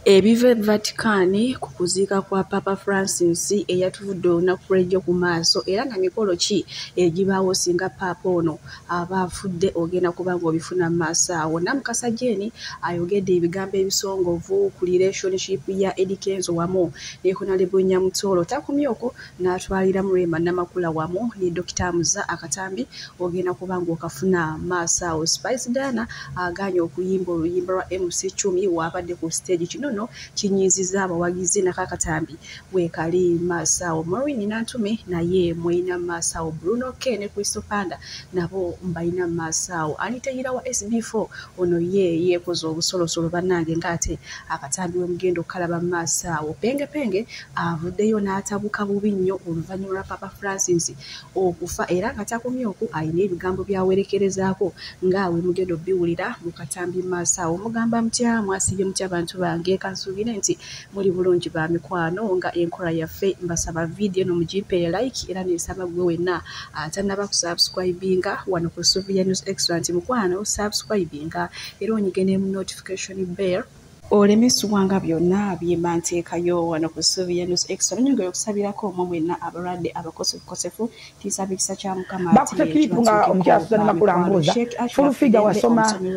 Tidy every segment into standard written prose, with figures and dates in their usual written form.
Ebiva Vatican ku kuziika kwa Papa Francis eyatuvudde olunaku lw'ejjo ku maaso era na mikolo ki egibaawo singa Papa ono aba afudde ogenda kuba ng'obifuna mu maaso awo. Namukasa Jane ayogedde ebigambo ebisongovu ku relationship ya Eddie Kenzo wamu ne Honorable Nyamutoolo. Takumyoko n'atwaliramu Rema Namakula wamu ne Dr. Muza Akatambi ogenda kuba ng'okafuna mu maaso awo. Spice Dana aganye okuyimba oluyimba lwa MC Chumi wabadde ku stage kino kinyiziza abawagizi Nakakatambi weekali maasawo. Maureen Nantume naye mwina maasawo. Bruno K ne Crystal Panda nabo mbalina maasawo. Anita Yira wa SB4 ono yeekoze obusolosolo bannange ngate Akatambi wemugendo kalaba maasawo. Penge avuddeyo n'atabuka bubi nnyo oluvannyuma lwa Papa Francis okufa era nga takumyoko ayina ebigambo byawerekerezaako ngaawe mugendo biwulira mu Katambi maasawo. Mugamba mutya mwasibye mutya abantu bange kansuubire nti muli bulungi ba mikwano nga enkola yaffe mbasaba video no mugipe like era nesaba gwe wenna atannaba kusubscribinga wano ku Sylvia News Extra nti mukwano subscribinga era onyigene mu notification bell olemisubwanga byonna byemba nteekayo wano ku Sylvia News Extra. Nyongera okusabirako omwe mwenna abalwadde abakosefu tisaba ekisa kya Mukama bakute klipu nga omukyala Suzana Makulambuza full figure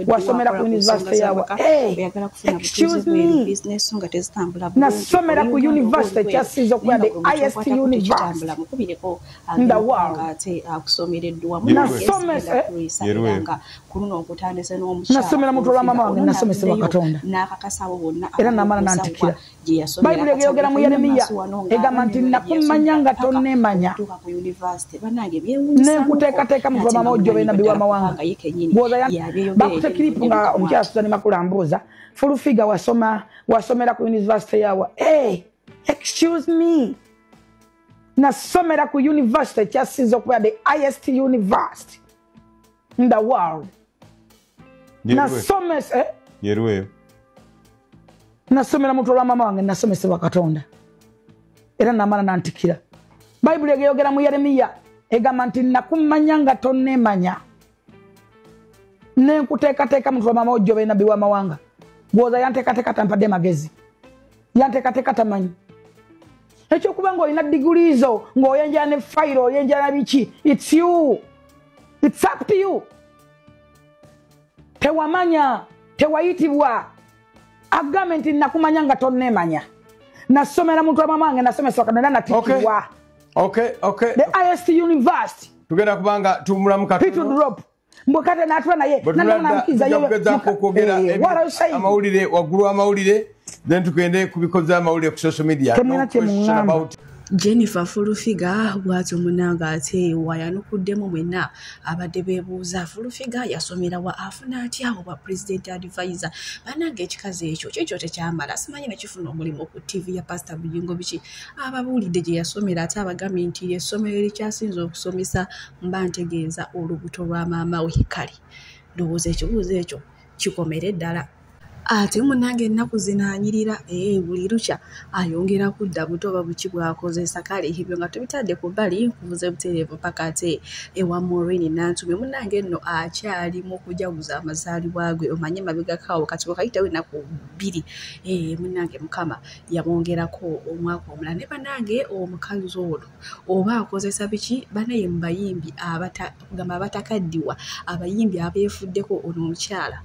wasomera ku university yawa. Excuse me, business nga tezitambula nasomera ku university kyasizo kwa the highest university in the world ate akusomereddwa nasomesa kuno okutandise n'omukyala nasomera mu tulwa mama wange nasomesebwa Katonda n'akakasabo bonna era namala nantikira. Bayibuli eyogera mu Yeremiya egamba nti nakumanya nga tonnemanya nenkuteekateeka mu tulwa mama ojjo b'enabbi w'amawanga bakute kiripu nga omukyala Suzana Makulambuza full figure wasomera ku university yawa. Excuse me, nasomera ku university kyasizo okuba the highest university in the world. Nasomesa Yeruweyo nasomera mutolwa mama wange nasomesebwa Katonda era namala nantikira. Bayibuli eyogera mu Yeremiya egamba nti nakumanya nga tonnemanya nenkuteekateeka mutolwa mama ojjo b'enabbi w'amawanga. Gwoza yanteekateeka tampadde magezi yanteekateeka tamanyi ekyokuba ng'olina diguli zo ng'oyenjala ne fayiro oyenjala biki. It's you, it's up to you. Tewamanya tewayitibwa agambe nti nakumanya nga tonnemanya. Nasomera muntu wa mama wange nasomesa Katonda natikibwa. Okay. The highest university. Tugenda kubanga tumulamuka Pitu drop. Mbokata natwa naye namkiza amawulire waggulu amawulire then tugende kubikoza amawulire ku social media. No question about Jennifer Fulufiga bw'atyo munanga ate wayanukuddemu mwenna abadde beebuuza Fulufiga yasomera wa afuna atya oba president advisor banange ekikazi ekyo kikyo tekyamala simanyi nekifuna omulimu ku TV ya Pastor Buyingo biki ababuulidde gye yasomera ate abagambye nti essomero erikyasinza okusomesa mba ntegeeza olubuto lwa maama we kale ndowooza ekibuuzo ekyo kikomere ddala. Ate munange ennaku zinaanyirira buli lukya ayongera kudda butoba buki bwakozesa kale ebyo nga tubitadde ku bbali nkubuze butereevu paka ate ewa Maureen Nantume munange nno akyali mu kujaguza amazaalibwa ge omanye mabega kawo kati wakayitawo ennaku 2 munange Mukama yamwongerako omwaka omulala ne banange omukazi ono oba akozesa biki banaye mu bayimbi abatakaddiwa abayimbi abeefuddeko ono omukyala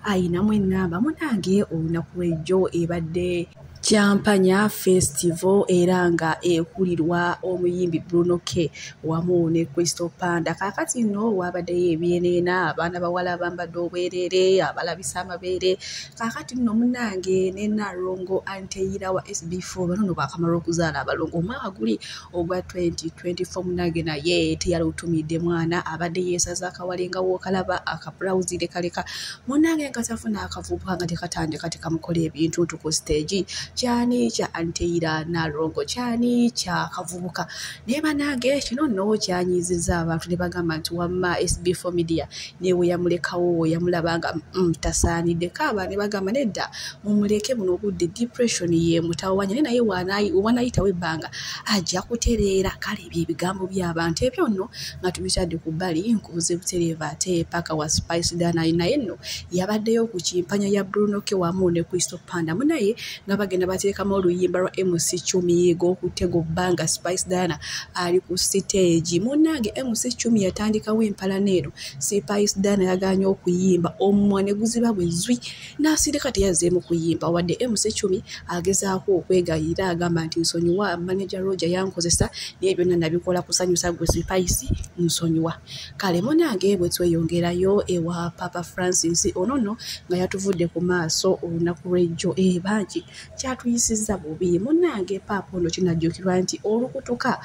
ayinamu ennamba munange olunaku lw'ejjo ebadde Champanya Festival era nga ekulirwa omuyimbi Bruno K wamu ne Crystal Panda. Kakati nno wabaddeyo ebyeneena abaana bawala bambadde obwerere abalabisa amabeere. Kakati nno munange ne Narongo Anteyira wa SB4 bano bakamala okuzaala abalongo omwaka guli ogwa 2024 munange naye teyalutumidde mwana abadde yeesaza akawalenga w'okalaba akapulawuzire kaleka munange nga tafuna akavubuka nga tekatandika tekamukola ebintu ku stage kyani kya Anteira Nalongo kyani kya kavubuka ne banange kino nno kyanyiziza abantu ne bagamba nti wamma SB4 Media newe yamulekawo yamulabanga tasaanidde kaaba ne bagamba nedda mumuleke buno obudde depression ye mutawanya naye wanayitawo ebbanga ajja kutereera kale ebyo ebigambo by'abantu ebyo nno nga tubitadde ku bbali nkubuze butereeva ate paka wa Spice Dana naye nno yabaddeyo ku kimpanya ya Bruno K wamu ne Crystal Panda munaye nga bagenda bateekamu oluyimba lwa MC Chumi gw'okutego bbanga Spice Dana ali ku stage munange MC Chumi yatandikawo empalaneero Spice Dana yaganye okuyimba omumwa ne guziba bwe zwi n'asirika teyazeemu kuyimba wadde MC Chumi agezaako okwegayira agamba nti nsonyiwa manager Roger yankozesa naye byonna nabikola kusanyusa gwe Spice nsonyiwa kale munange bwe tweyongerayo ewa Papa Francis onono nga yatuvudde ku maaso olunaku lw'ejjo bangi kyatuyisizza bubi munange Papa ono kinajjukirwa nti olukutuka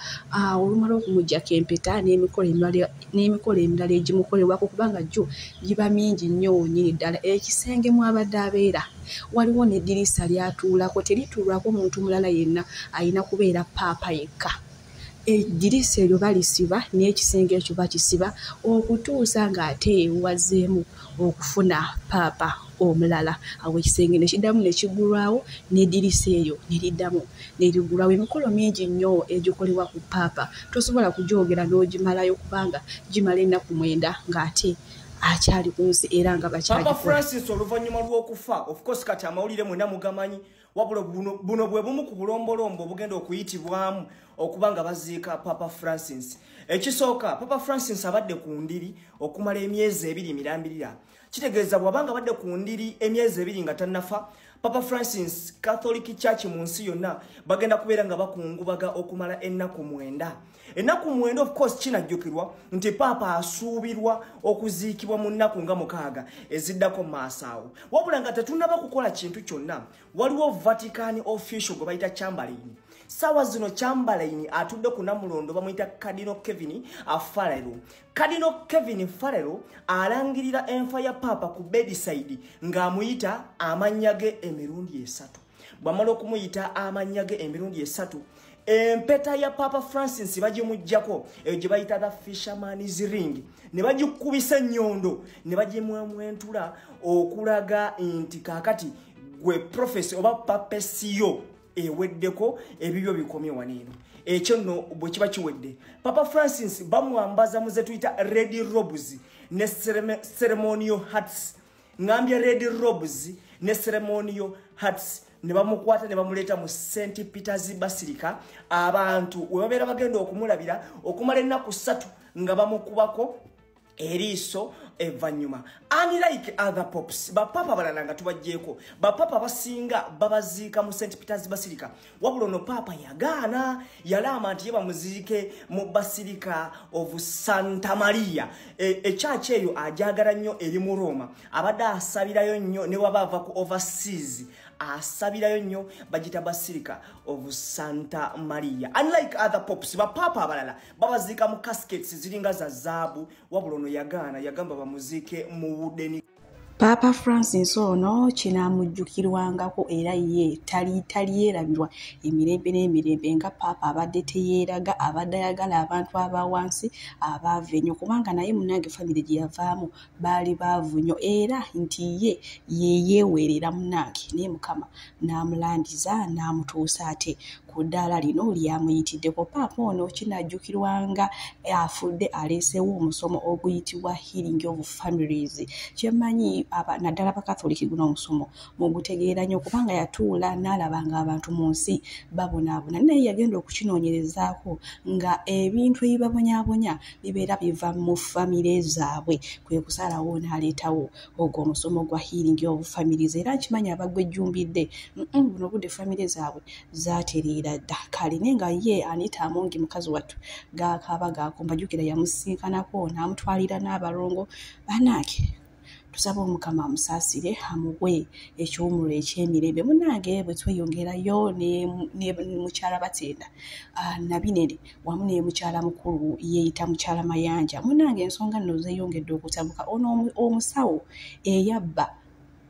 olumala okumuggyako empeta n'emikolo emirala egimukolebwako kubanga jjo giba mingi nnyo nnyini ddala ekisenge mwabadde abeera waliwo n'eddirisa lyatuulako terituulwako muntu mulala yenna ayina kubeera Papa yekka eddirisa eryo balisiba n'ekisenge ekyo bakisiba okutuusa ng'ate wazeemu okufuna Papa omulala awo ekisenge ne kiddamu ne kiggulwawo n'eddirisa eryo ne liddamu ne liggulwawo emikolo mingi nnyo egikolebwa ku Papa tosobola kugyogera n'ogimalayo kubanga gimala ennaku 9 ng'ate akyali ku nsi era nga Papa Francis oluvannyuma lw'okufa of course kati amawulire mwena mugamanyi wabula buno bwe bumu ku bulombolombo obugenda okuyitibwamu okubanga baziika Papa Francis. Ekisooka Papa Francis abadde ku ndiri okumala emyezi 2 mirambirira. Kitegeeza bwabanga abadde ku ndiri emyezi 2 nga tannafa Papa Francis Catholic Church mu nsi yonna bagenda kubeera nga bakungubaga okumala ennaku 9. Ennaku 9 of course kinajjukirwa nti Papa asuubirwa okuziikibwa mu nnaku nga 6 eziddako maasawo. Wabula nga tetunnaba kukola kintu kyonna waliwo Vatican official gwe bayita Chamberlain. Sawa zino Chamberlain atudde ku Namulondo bamuyita Cardinal Kevin Farrell. Cardinal Kevin Farrell alangirira enfa ya Papa ku bedside ng'amuyita amanyage emirundi 3. Bwamala okumuyita amanyage emirundi 3 empeta ya Papa Francis bagimujjako gye bayita the fisherman's ring ne bagikubisa nnyondo ne bagimwentula okulaga nti kakati gwe professor oba papesiyo eweddeko ebibyo bikomye waneno ekyo nno bwe kiba kiwedde Papa Francis bamwambaza muze tuyita red robes ne ceremonial hats ngambye red robes ne ceremonial hats ne bamukwata ne bamuleta mu St Peter's Basilica abantu we babeera bagenda okumulabira okumala ennaku 3 nga bamukubako eriiso evanyuma. Unlike other pops, bapapa balala nga tubajjeko, bapapa basinga babaziika mu St Peter's Basilica. Wabula ono Papa yagaana yalama nti bamuziike mu Basilica of Santa Maria. Church eyo ajagala nnyo eri mu Roma. Abadde asabirayo nnyo ne wabava ku overseas. Asabirayo nnyo bagita Basilica of Santa Maria. Unlike other pops, bapapa abalala babaziika mu caskets ziringa za zaabu. Wabula ono yagaana yagamba bamuzike mu wudeni. Papa Francis ono kinamujjukirwangako era ye taliyerabirwa emirembe n'emirembe nga Papa abadde teyeeraga abadde ayagala abantu abawansi abaava ennyo kubanga naye munange famire gye yavaamu baali baavu nnyo era nti ye yeeweerera munange naye Mukama n'amulandiza n'amutuusa ate ku ddaala lino lyamuyitiddeko. Papa ono kinajjukirwanga afudde aleesewo omusomo oguyitibwa Healing of Families. Kyemanyi naddala Abakatoliki guno omusomo mugutegeera nnyo kubanga yatuula n'alabanga abantu mu nsi babonaabona naye yagenda okukinoonyerezaako nga ebintu ebibabonyabonya bibeera biva mu famire zaabwe kwe kusalawo n'aleetawo ogwo omusomo gwa Healing of Families era nkimanyi abagwejjumbidde buno budde famire zaabwe zaatereera dda kale naye nga ye Anita Amongi mukazi wattu gaakaaba gaakomba jjukira yamusinkanako n'amutwalira n'abalongo banaake tusaba Omukama amusaasire amuwe ekyomuliro eky'emirembe. Munange bwe tweyongerayo ne mukyala Batenda Nabinere wamu ne mukyala mukulu yeeyita mukyala Mayanja. Munange ensonga nno zeeyongedde okutabuka. Ono omusawo eyabba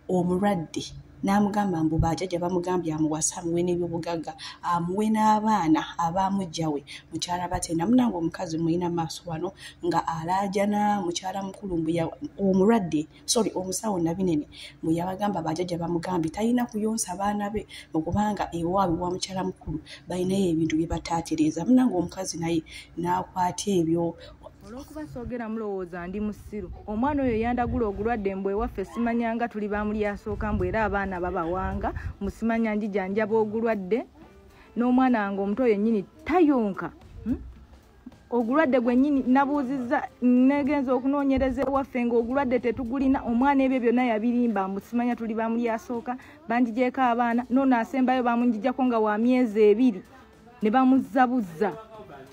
omulwadde n'amugamba mbu bajjajja bamugambye amuwasa amuwe n'ebyobugagga amuwe n'abaana abamujjawe mukyala batenda munange omukazi mulina maaso wano nga alaajana mukyala mukulu omulwadde omusawo Nabinene mwe yabagamba bajjajja bamugambye talina kuyonsa baana be okubanga ewaabwe wa mukyala mukulu balinayo ebintu bye bataatereeza munange omukazi naye n'akwata ebyo olw'okuba soogera mulowooza ndi musiru omwana oyo yandagula ogulwadde mbwe ewaffe simanyanga tuli bamuli asooka mbwe era abaana babawanga musimanya njijanjaba ogulwadde n'omwana wange omuto yennyini tayonka ogulwadde gwennyini nabuuzizza negenza okunoonyereza ewaffe ng'ogulwadde tetugulina omwana ebyo byonna yabirimba musimanya tuli bamuli asooka banjijeeko abaana noono asembayo bamunjijjako nga wa myezi 2 ne bamuzzabuza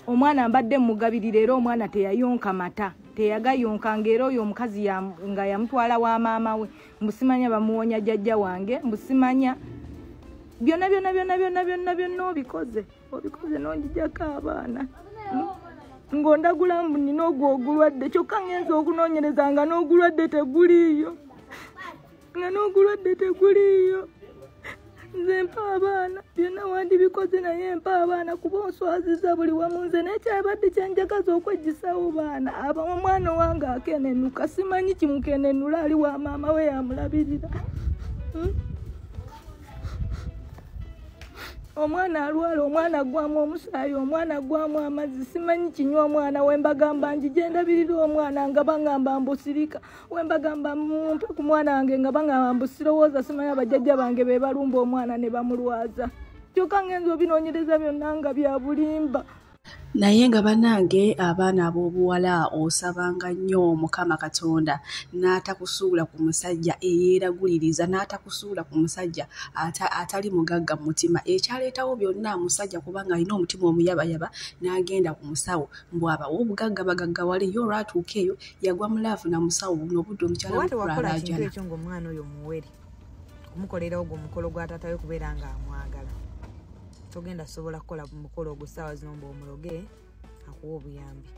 omwana mbadde mugabirira era omwana teyayonka mata teyagayonka ngero oyo omukazi nga yamutwala wa maama we musimanya bamuwonya jjajja wange musimanya byonna obikoze n'onjijjako abaana ng'ondagula mbu nina ogwo ogulwadde kyokka ngenza okunoonyereza nga n'ogulwadde teguliiyo nze mpa abaana byonna wandibikoze naye mpa abaana kuba onswaziza buli wamu nze nekyabadde kyenjagaza okweggisawo baana omwana owange akenenuka simanyi kimukenenula ali wa maama we yamulabirira omwana alwala omwana gwamu omusaayi omwana gwamu amazzi simanyi kinywa omwana wembagamba njijendabirira omwana nga bangamba mbusirika wembagamba mumpe ku mwana wange nga bangamba mbusirowooza simanyi abajjajja bange be balumba omwana ne bamulwaza kyokka ngenza obinoonyereza byonna nga bya bulimba naye nga banange abaana ab'obuwala osabanga nnyo Mukama Katonda n'atakusuula ku musajja eyeeraguliriza n'atakusuula ku musajja atali mugagga mu mutima ekyaleetawo byonna musajja kubanga alina omutima omuyabayaba n'agenda ku musawo mbw abawa obugagga bagaggawale yo olwatuuka eyo yagwa mu laavu na musawo n'obudde omukyala wakola kintu ekyo ng'omwana oyo muwere kumukolera ogwo omukolo gw'ataatayo kubeera nga amwagala togenda sobola kukola mukolo ogwo ssaawa zino mbu omuloge akuwa obuyambi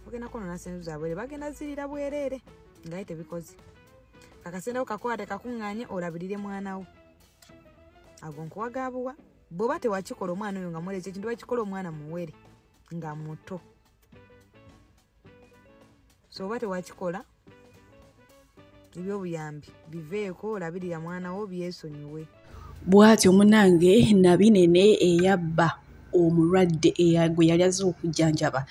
ogenda kono nasenzu zabwere bagenda zirira bwereere ngaye tebikoze akasendawo kakwate kakuŋŋaanye olabirire mwanawo ago nkuwagaabuwa bw'oba tewakikola omwana oyo nga mwere ekintu bakikola omwana muwere nga muto so oba tewakikola ebyobuyambi biveeko olabirira mwanawo byesonyiwe bw'atyo munange Nabinene eyabba omulwadde gwe yali azze okujjanjaba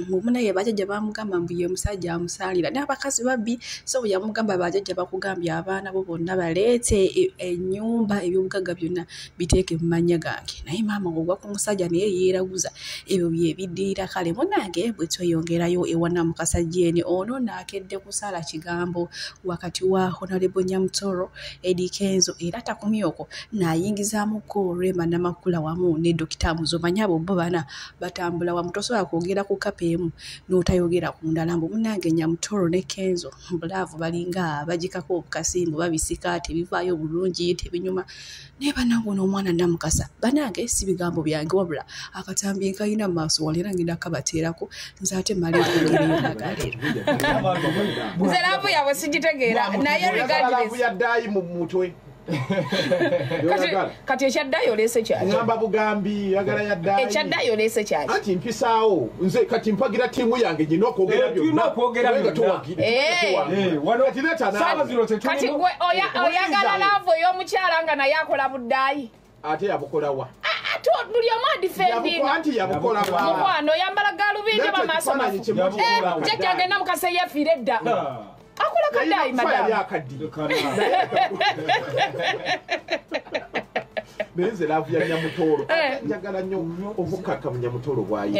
munaye bajjajja bamugamba mbu ye musajja amusaalira n'abakazi babbi so bwe yamugamba bajjajja bakugambye abaana bo bonna baleete ennyumba ebyobugagga byonna biteeke mu mannya gange naye maama ogwa ku musajja naye yeeraguza ebyo byebiddirira kale munange bwe tweyongerayo ewana Mukasa Jane ono naakedde kusala kigambo wakati wa Honorable Nyamutoro Eddie Kenzo era takumyoko n'ayingizaamuko Rema Namakula wamu ne Dr. Muzomanyi abo bo bana batambula wamu tosobola kwogera ku kapa emu n'otayogera ku ndala mbu munange Nyamutoro ne Kenzo mbulaavu balinga bagikako obukasimbu babisika tebivaayo bulungi tebinyuma naye banange n'omwana Namukasa banange si bigambo byange wabula akatambi nkayina mu maaso wali era ngenda kabateerako nze ate mmalira okwogerayo nagaleero nze laavu yaabwe sigitegeera naye laavu yaddayi mu mutwe kati ekyaddayo oleese kyaki ngamba bugambi yagala yaddayi ekyaddayo oleese kyaki ati mpisaawo nze kati mpagira tiimu yange nyina okwogera kati gwe oyagala laavu ey'omukyala nga naye akola buddaayi ate yabukolawa buli omu adifendingamukwano oyambala galubindi bamaaso jjajja agenda Mukasa yefiire edda akola kaddayi madamu Nze laavu ya Nyamutoro njagala nnyo obukaka mu Nyamutoro bwayi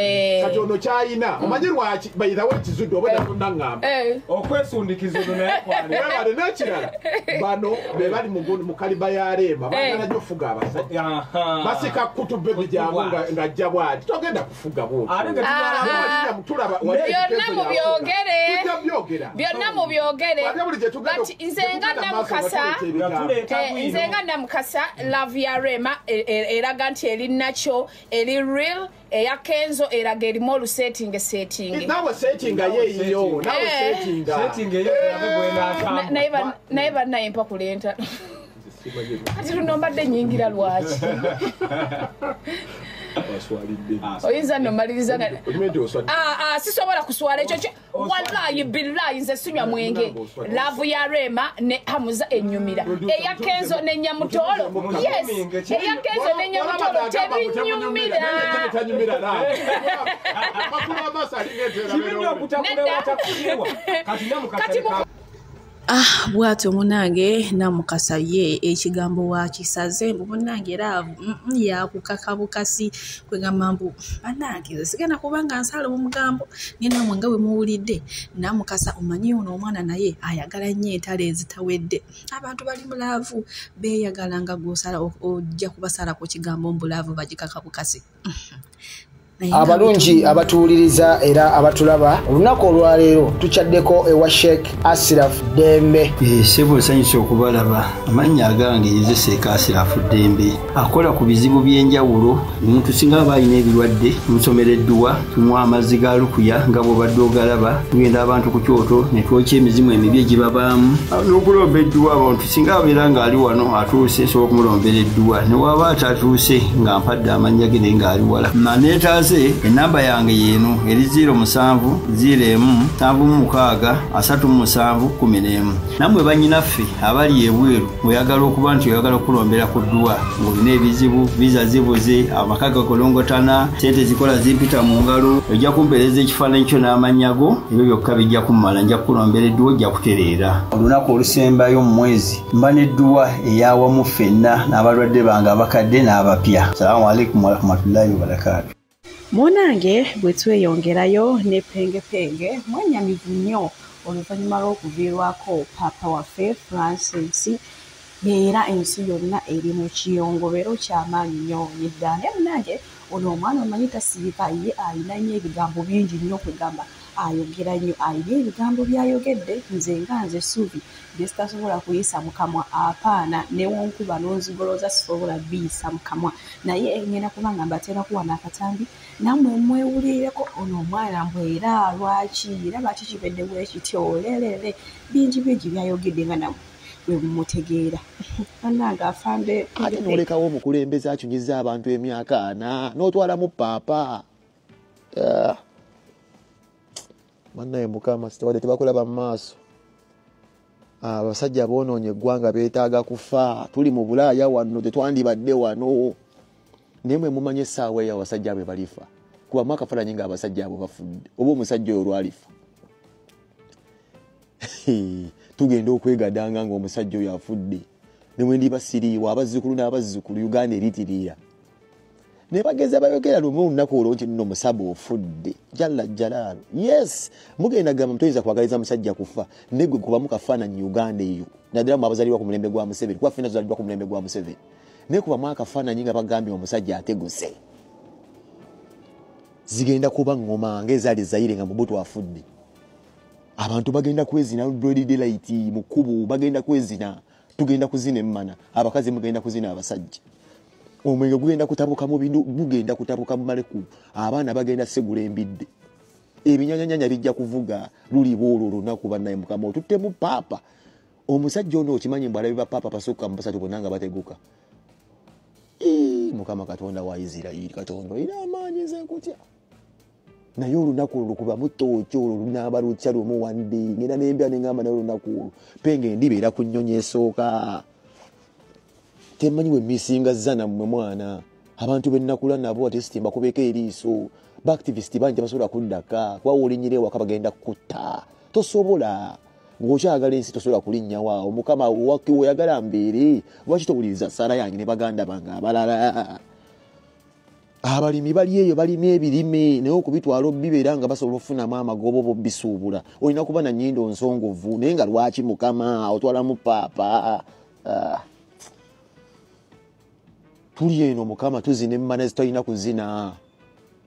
kati ono kyayina omanyi lwaki bayitawo ekizudde oba nakunaŋŋamba okwesundikiza ono naye webale n'ekirala bano be bali mu kaliba ya Rema bagala nnyo okufuga abasajja basika kutubbe bijjangu ng'ajja bwati togenda kufuga bwoti byonna mubyogere nze nga Namukasa laavu ya Rema eraga nti eri nakyo eri real eya Kenzo eraga erimu olusetting nawe settinga yeeyo nawe settinga naye bannaye mpa kulenta ati lunombadde nyingira lwaki oyinza nomaliriza sisobola kuswala ekyo wallahi billahi nze sinywa mwenge laavu ya Rema ne Hamuza enyumira eya Kenzo ne Nyamutolo yes eya Kenzo ne Nyamutolo tebinyumira bwatyo munange namukasa ye ekigambo wakisaze mbu munange era yakukaka bukasi kwegamba mbu banange sigenda kubanga nsala omugambo namwe nga bwe muwulidde namukasa omanyi ono omwana naye ayagala nnyo entalo ezitawedde abantu bali mu laavu beeyagala nga gwosala ojja kubasala ku kigambo mbu laavu bagikaka bukasi. Abalungi abatuwuliriza era abatulaba olunaku olwaleero tukyaddeko ewa Sheikh Ashraf Dembe. Sebo nsanyusa okubalaba amannya agange Seeka Ashraf Dembe akola ku bizibu by'enjawulo omuntu singa aba alina ebirwadde tumusomereddwa tumuwa amazzi ga lukuya nga bw'obadde ogalaba tugenda abantu ku kyoto ne twokya emizimu emibi egibabaamu n'okulomba edduwa abantu singa abeera ng'ali wano atuuse sobola okumulombera edduwa ne waba atatuuse nga mpadde amannya ge naye ng'ali wala maneetaase enamba yange yeeno eri 0707363711 nammwe bannyinaffe abali ebweru oyagala okuba nti oyagala okulombera ku dduwa ng'olina ebizibu viza zibuze amaka gakolongotana sente zikola zimpita mu ngalo ojja kumpeereza ekifaananyi kyo n'amannya go ebyo byokka bijja kummala nja kukulombera edduwa ojja kutereera olunaku olusembayo mu mwezi mba n'edduwa eyawamu ffenna n'abalwadde bange abakadde n'abapya. Salaamu alaikum warahmatullahi wabarakatuh. Munange bwe tweyongerayo ne pengepenge mwenyamivu nnyo oluvannyuma lw'okuviirwako Papa waffe Francis era ensi yonna eri mu kiyongobero ky'amaanyi nnyo yedda naye munange ono omwana omanyi tasiiba ye alina nnyo ebigambo bingi nnyo okugamba ayogera nnyo alina ebigambo byayogedde nze Suubi bye sitasobola kuyisa mu kamwa apaana newonkuba n'onzigoloza sisobola biyisa mu kamwa naye ngenda kubanga mbateera kuwana akatambi nammwe mwewulireko ono omwana mbwe era lwaki era lwaki kibedde bwekityo lelele bingi byayogedde nga nammwe bwe mumutegeera annanga afande ate n'olekawo omukulembeze akyunyiza abantu emyaka 4 n'otwalamu paapa mannaye mukama sitawadde tebakulaba mu maaso abasajja boonoonye eggwanga beetaaga kufa tuli mu Bulaaya wano tetwandibadde wano naye mwe mumanye essaawa eyo abasajja bwe balifa kubamu akafaananyi nga abasajja abo bafudde oba omusajja oyo lwalifa tugenda okwegadanga nga omusajja oyo afudde ne bwe ndiba siriiwa abazzukulu n'abazzukulu Uganda eritiriira ne bageza bayogera lumu olunaku olwo nti nno musaba ofudde jalla jalaalo yes mugenda gamba mtoyinza kwagaliza musajja kufa negwe kubamu kafaananyi Uganda eyo naddala mu abazaliwa ku mulembe gwa Museveni kuba ffenna tuzaliddwa ku mulembe gwa Museveni naye kubamu akafaananyi nga bagambye omusajja ateguse zigenda kuba ngoma ng'ezaali Zaire nga Mobutu afudde abantu bagenda kwezina Broad Daylight mu kkubo bagenda kwezina tugenda kuzina emmana abakazi mugenda kuzina abasajja omwenge gugenda kutabuka mu bintu gugenda kutabuka mu maleku abaana bagenda segula embidde ebinyanyanya bijja kuvuga luli boolo lunaku bannaye mukama otutte mu paapa omusajja ono okimanyi mbalabi ba paapa pasukka mu basatu bonna nga bateguka mukama Katonda wa Isirayiri Katonda ina amaanyi ze nkutya naye olunaku olukuba mutooki olwo lunaaba lutya lumu wandi ngenda nembya nengamba naye olunaku olwo penge ndibeera ku nnyonyi esooka temanyi we misinga zana mmwe mwana abantu bennakula nabo ate sitimba kubeeka eriiso baactivist bangi basobola kuddaka kuba woolinyira ewaka bagenda kutta tosobola ng'okyagala ensi tosobola kulinnyawo mukama oyagala mbeere lwaki towuliriza ssaala yange ne baganda bange abalala abalimi bali eyo balima ebirime naye okubitwala bibeera nga basobola okufunamu amagobo bobisuubula olina kuba na nnyindo nsongovu naye nga lwaki mukama otwalamu paapa tuli eno mukama tuzina emmana zitalina kuzina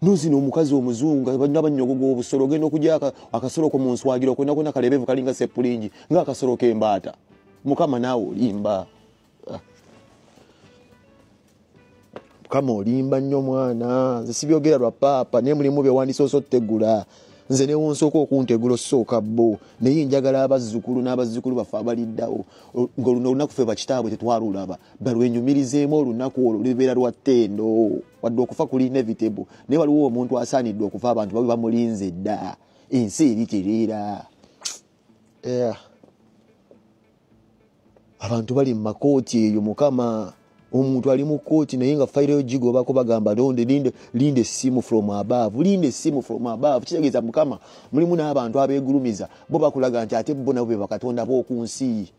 nozina omukazi omuzungu n'abannyogogo obusolo ogenda okujja akasolo ko mu nswagiro kwenda kwena kalebeevu kalinga seppulingi ng'akasolo k'embaata mukama naawe olimba mukama olimba nnyo mwana nze sibyogera lwa paapa naye mulimu bye wandise osotegula nze ne wonsooka okuntegulo sooka bo naye njagala abazzukulu n'abazzukulu baffe abaliddawo ng'oluno olunaku ffe bakitaabwe tetwalulaba balwenyumirizeemu olunaku olwo lubeera lwa ttendo wadde okufa kuli inevitable naye waliwo omuntu asaanidde okufa abantu babe bamulinze dda ensi eri tereera abantu bali mu makooti eyo mukama omuntu ali mu kooti naye nga fayiro gigobako bagamba linde essimu from above linde essimu from above kitegeeza mukama mulimu n'abantu abeegulumiza bo bakulaga nti ate bo nabo be bakatonda b'oku nsi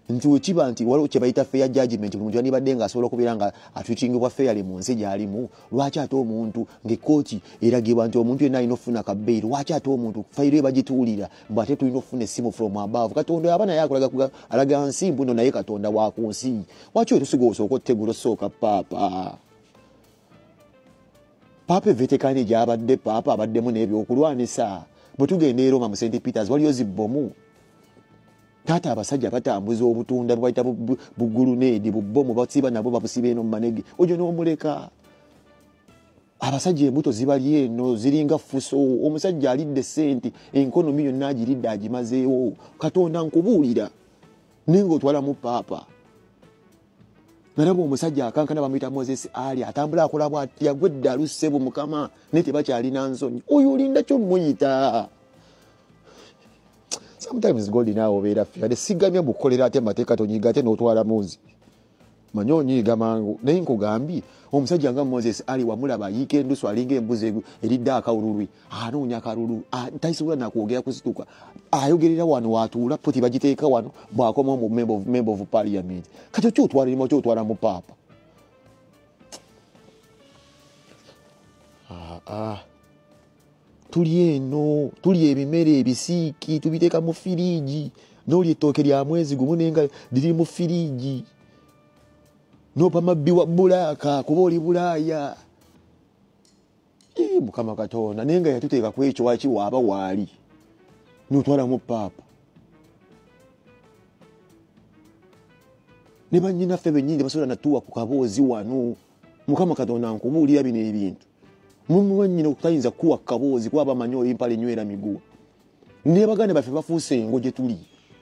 nti wekiba nti waliwo kye bayita fair judgment buli muntu yanibadde nga asobola okubeera nga atwitingibwa fairly mu nsi gy'alimu lwaki ate omuntu ng'ekkooti eragibwa nti omuntu yenna alina okufuna kabbeeri lwaki ate omuntu fayiro ebagituulira mbu ate tulina okufuna essimu from above katonda aba naye alaga nsi mbuno naye katonda wa ku nsi waki otusiga osooka otegula osooka paapa evetekani gy'abadde paapa abaddemu n'ebyokulwanisa bwe tugenda e Roma mu St. Peters waliyo zibbomu taata abasajja batambuza obutunda bwayita buguluneedi bubbomu basiba nabo babusiba eno mu manege ojo n'omuleka abasajja embuto zibali eno ziringa fuso omusajja alidde sente enkonomi yonna agiridde agimazeewo katonda nkubuulira naye ng'otwalamu paapa nalaba omusajja akankana bamuyita Moses ali atambula akola bw'ati yagwedde alussebo mukama naye tebakyalina nsonyi oyo olinda ky'omuyita sometimes God now obeera ffe ate sigamya bukolera ate mateeka tonyiga ate n'otwala muzi manyi onyiga mangu naye nkugambye omusajja nga Moses ali wamulaba ayiika endusu alinga embuzi eridde akawululwi anoonya akalulu tayisobola nakwogera kusituka ayogerera wano watuula poti bagiteeka wano bw'akoma mu member of parliament kati kyotwala mu paapa tuli eno tuli ebimere ebisiiki tubiteeka mu firiigi n'oli ettooke lya mwezi gumu naye nga liri mu firiigi n'opa mabbi wa bulaaka kuba oli bulaaya mukama katonda naye nga yatuteeka ku ekyo waki waaba waali n'otwala mu paapa ne bannyinaffe bennyini basobola natuwa ku kaboozi wano mukama katonda nkubuulira bino ebintu mumwanyina okutayinza kuwa kaboozi kuba bamanyi olimpala enywera miguwa ne baganda baffe bafuuse engo gye tuli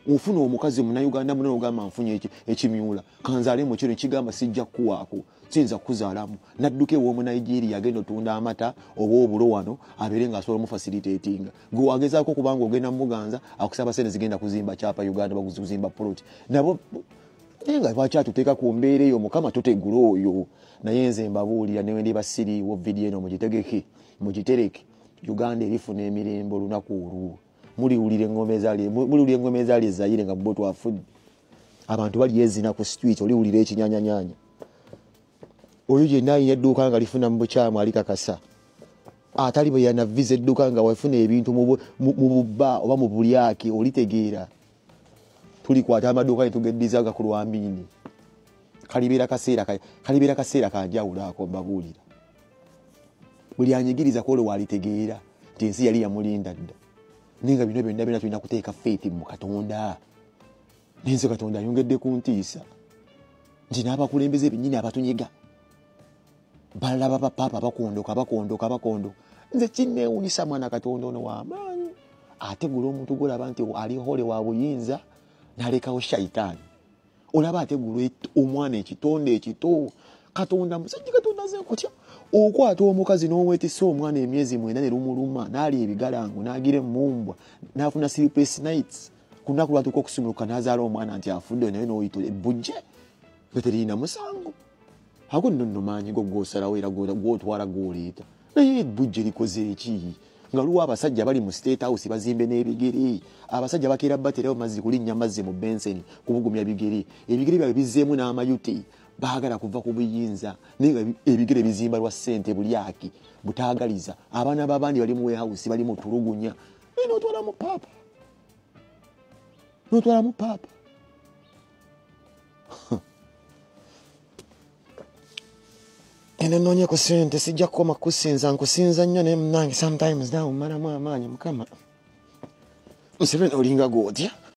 ofuna omukazi munnayuganda muno ogamba nfunye ekimyula kanzaale mu kino ekigamba sijja kuwaako siyinza kuzaalamu nadduka ew'omu Nigeria agenda otunda amata oba obulo wano abeere ng'asobola omufacilitatinga gwe wagezaako kubanga ogenda muganza akusaba sente zigenda kuzimba kyapa Uganda bakuzimba poloti nabo naye nga lwaki atuteeka ku mbeera eyo mukama tutegula oyo naye nze mbabuulira newe ndi basiriiwo vidiyo eno mugitereke Uganda erifuna emirembe olunaku olwo muliwulira engoma ezaali ezayire nga bo twafudde abantu bali ezina ku street oliwulira ekinyanyanyanya oyo gyenna alina edduuka nga lifuna mu bukyamu ali kakasa atali bwe yanaviza edduuka nga wafuna ebintu mu bubba oba mu bulyake olitegeera tulikwata amaduuka netugeddizaga ku lwambiini kalibeera kaseera kanjawulo ako mbabuulira buli anyigiriza kwolwo walitegeera nti ensi yali yamulinda dda naye nga bino byonna tulina kuteeka faith mu Katonda nenze Katonda ayongedde kuntiisa nti n'abakulembeze bennyini abatunyiga balaba bapaapa bakondoka nze kinneewunyisa mwana Katonda ono w'amaanyi ategula omuntu golaba nti alihole wa buyinza n'alekawo shayitaani olaba ategula omwana ekitonde ekito Katonda musajja Katonda ze kutya okwata omukazi n'omwetisa omwana emyezi 9 ne lumuluma n'ali ebigalango n'agira emmumbwa n'afuna sleepless nights kunaku lwatuuka okusumuluka n'azaala omwana nti afudde naye n'oyitula ebbujje nga terina musango ako nno maanyi go gw'osalawo era gw'otwala gw'oleeta naye ebbujje likoze eki nga luwa abasajja bali mu State House bazimbe n'ebigere abasajja bakeera baterawo mazzi kulinnya mazzi mu benseni kubugumya bigere ebigere byabwe bizzeemu n'amayute baagala kuva ku buyinza naye nga ebigere bizimba lwa ssente bulyaki butaagaliza abaana b'abandi bali mu warehouse bali mu tulugunya naye n'otwala mu paapa ene noonye ku ssente sijja kukoma kusinza nkusinza nnyo naye munange sometimes nawe mmalamu amaanyi mukama Museveni olinga gw'otya